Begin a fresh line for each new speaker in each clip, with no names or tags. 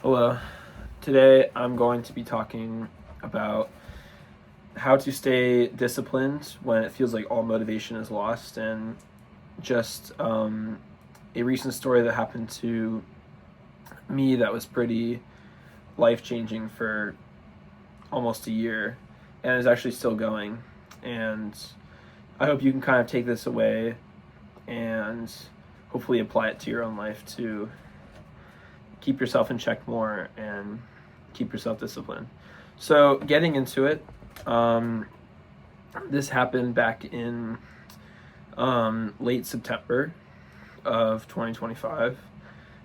Hello. Today I'm going to be talking about how to stay disciplined when it feels like all motivation is lost, and just a recent story that happened to me that was pretty life changing for almost a year and is actually still going. And I hope you can kind of take this away and hopefully apply it to your own life to keep yourself in check more and keep yourself disciplined. So, getting into it, um, this happened back in late September of 2025.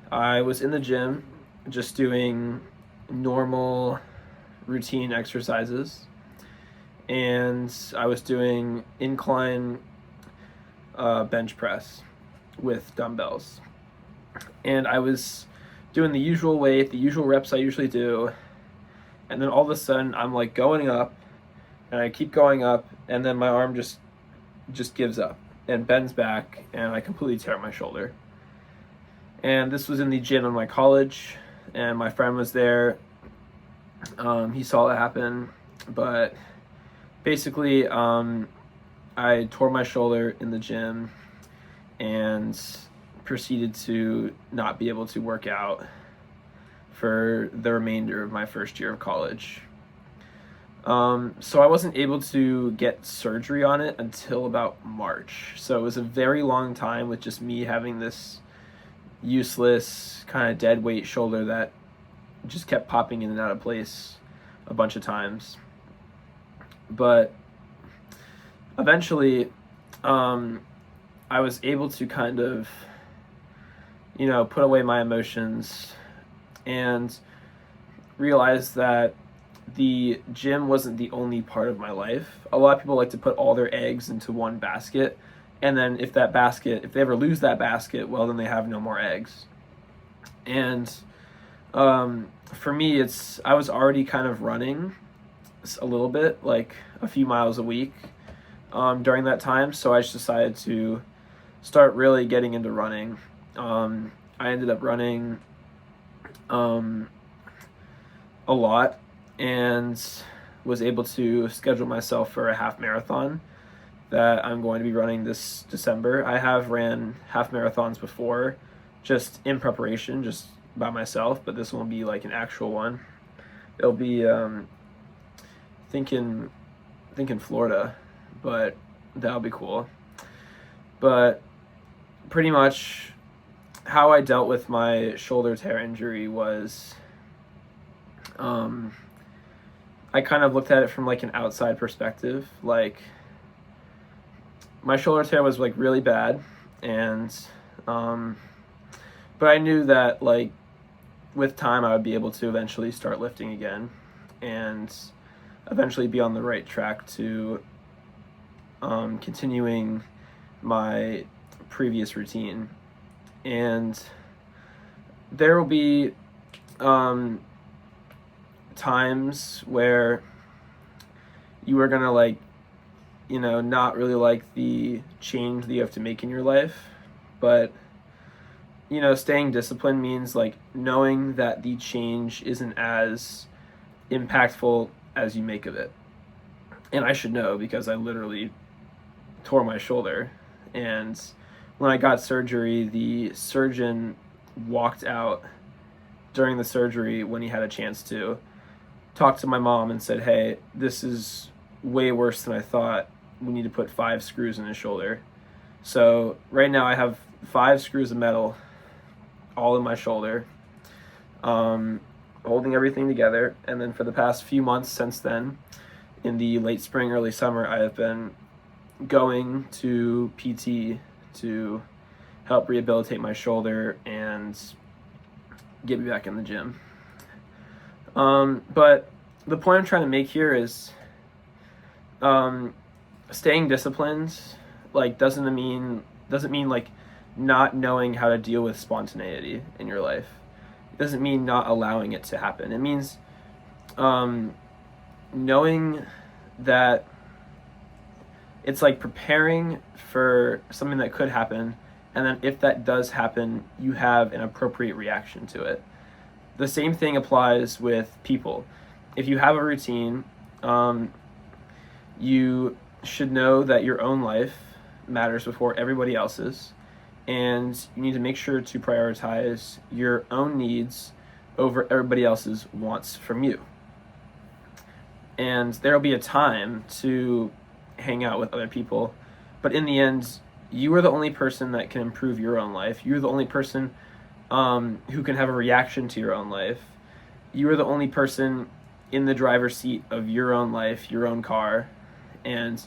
I was in the gym just doing normal routine exercises, and I was doing incline bench press with dumbbells. And I was doing the usual weight, the usual reps I usually do, and then all of a sudden I'm like going up, and I keep going up, and then my arm just gives up and bends back, and I completely tear my shoulder. And this was in the gym in my college, and my friend was there. He saw it happen, but basically, I tore my shoulder in the gym and proceeded to not be able to work out for the remainder of my first year of college. So I wasn't able to get surgery on it until about March. So it was a very long time with just me having this useless kind of dead weight shoulder that just kept popping in and out of place a bunch of times. But eventually, I was able to kind of, put away my emotions and realize that the gym wasn't the only part of my life. A lot of people like to put all their eggs into one basket, and then if they ever lose that basket, well, then they have no more eggs. And for me, I was already kind of running a little bit, like a few miles a week during that time, so I just decided to start really getting into running. I ended up running a lot and was able to schedule myself for a half marathon that I'm going to be running this December. I have ran half marathons before, just in preparation, just by myself, but this won't be like an actual one. It'll be thinking Florida, but that'll be cool. But pretty much how I dealt with my shoulder tear injury was I kind of looked at it from like an outside perspective. Like, my shoulder tear was like really bad, and but I knew that like with time I would be able to eventually start lifting again and eventually be on the right track to continuing my previous routine. And there will be times where you are gonna not really like the change that you have to make in your life, but staying disciplined means like knowing that the change isn't as impactful as you make of it. And I should know because I literally tore my shoulder, and when I got surgery, the surgeon walked out during the surgery when he had a chance to talk to my mom and said, "Hey, this is way worse than I thought. We need to put 5 screws in his shoulder." So right now I have 5 screws of metal all in my shoulder, holding everything together. And then for the past few months since then, in the late spring, early summer, I have been going to PT to help rehabilitate my shoulder and get me back in the gym. But the point I'm trying to make here is staying disciplined doesn't mean like not knowing how to deal with spontaneity in your life. It doesn't mean not allowing it to happen. It means knowing that it's like preparing for something that could happen, and then if that does happen, you have an appropriate reaction to it. the same thing applies with people. If you have a routine, you should know that your own life matters before everybody else's, and you need to make sure to prioritize your own needs over everybody else's wants from you. And there'll be a time to hang out with other people, but in the end, you are the only person that can improve your own life. You're the only person who can have a reaction to your own life. You are the only person in the driver's seat of your own life, your own car, and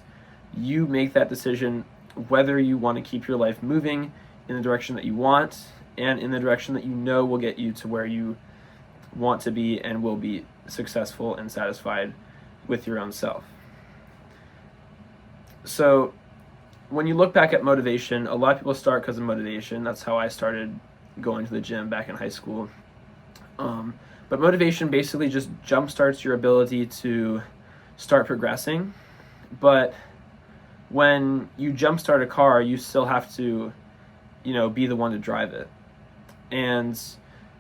you make that decision whether you want to keep your life moving in the direction that you want and in the direction that you know will get you to where you want to be and will be successful and satisfied with your own self. So when you look back at motivation, a lot of people start because of motivation. That's how I started going to the gym back in high school. But motivation basically just jumpstarts your ability to start progressing. But when you jumpstart a car, you still have to, be the one to drive it. And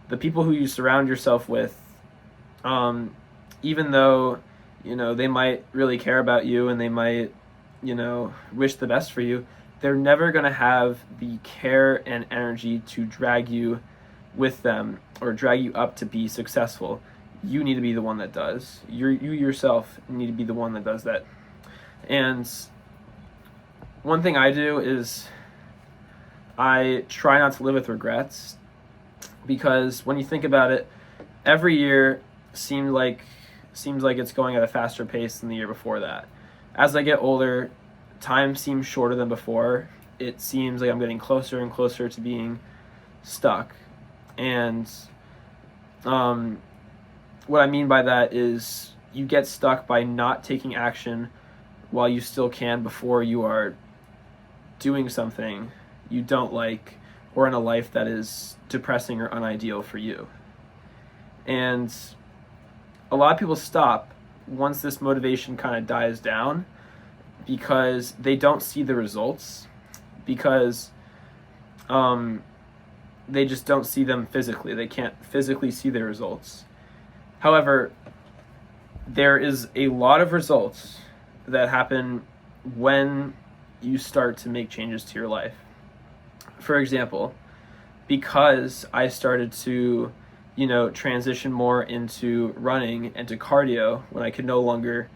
the people who you surround yourself with, even though, they might really care about you and they might, wish the best for you, they're never going to have the care and energy to drag you with them or drag you up to be successful. You need to be the one that does. You yourself need to be the one that does that. And one thing I do is I try not to live with regrets, because when you think about it, every year seems like it's going at a faster pace than the year before that. As I get older, time seems shorter than before. It seems like I'm getting closer and closer to being stuck. And what I mean by that is you get stuck by not taking action while you still can before you are doing something you don't like or in a life that is depressing or unideal for you. And a lot of people stop once this motivation kind of dies down because they don't see the results, because they just don't see them physically. They can't physically see the results. However, there is a lot of results that happen when you start to make changes to your life. For example, because I started to, transition more into running and to cardio when I could no longer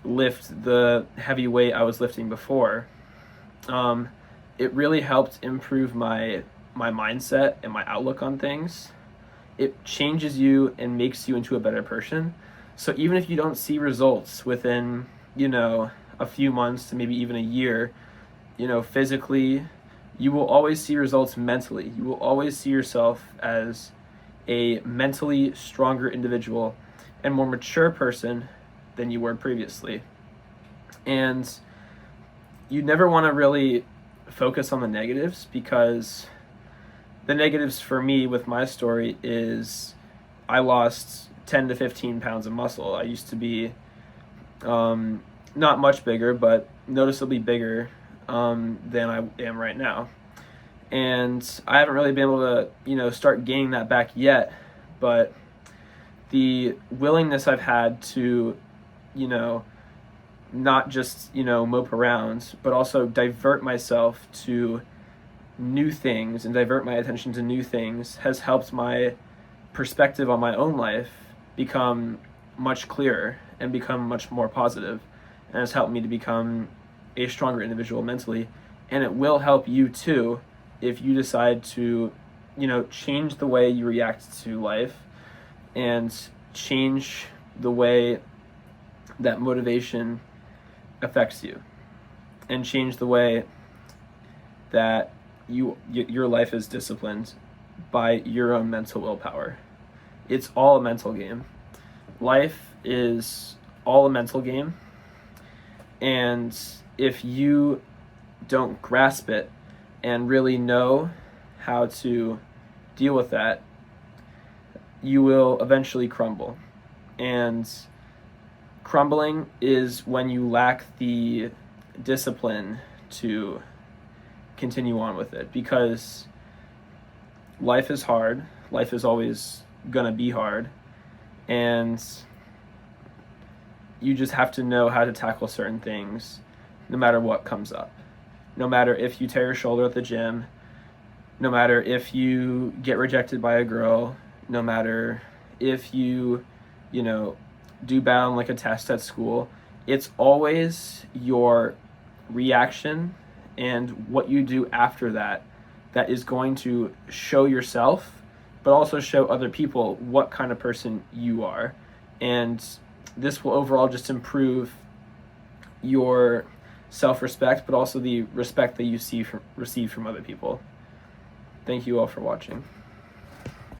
lift the heavy weight I was lifting before, it really helped improve my mindset and my outlook on things. It changes you and makes you into a better person. So even if you don't see results within, a few months to maybe even a year, physically, you will always see results mentally. You will always see yourself as a mentally stronger individual and more mature person than you were previously. And you never want to really focus on the negatives, because the negatives for me with my story is I lost 10 to 15 pounds of muscle. I used to be not much bigger, but noticeably bigger than I am right now. And I haven't really been able to, start gaining that back yet, but the willingness I've had to, not just, mope around, but also divert myself to new things and divert my attention to new things has helped my perspective on my own life become much clearer and become much more positive, and has helped me to become a stronger individual mentally. And it will help you too if you decide to, change the way you react to life and change the way that motivation affects you, and change the way that your life is disciplined by your own mental willpower. It's all a mental game. Life is all a mental game, and if you don't grasp it and really know how to deal with that, you will eventually crumble. And crumbling is when you lack the discipline to continue on with it, because life is hard. Life is always gonna be hard, and you just have to know how to tackle certain things no matter what comes up. No matter if you tear your shoulder at the gym, no matter if you get rejected by a girl, no matter if you do bad on like a test at school, it's always your reaction and what you do after that that is going to show yourself, but also show other people what kind of person you are. And this will overall just improve your self-respect, but also the respect that you receive from other people. Thank you all for watching.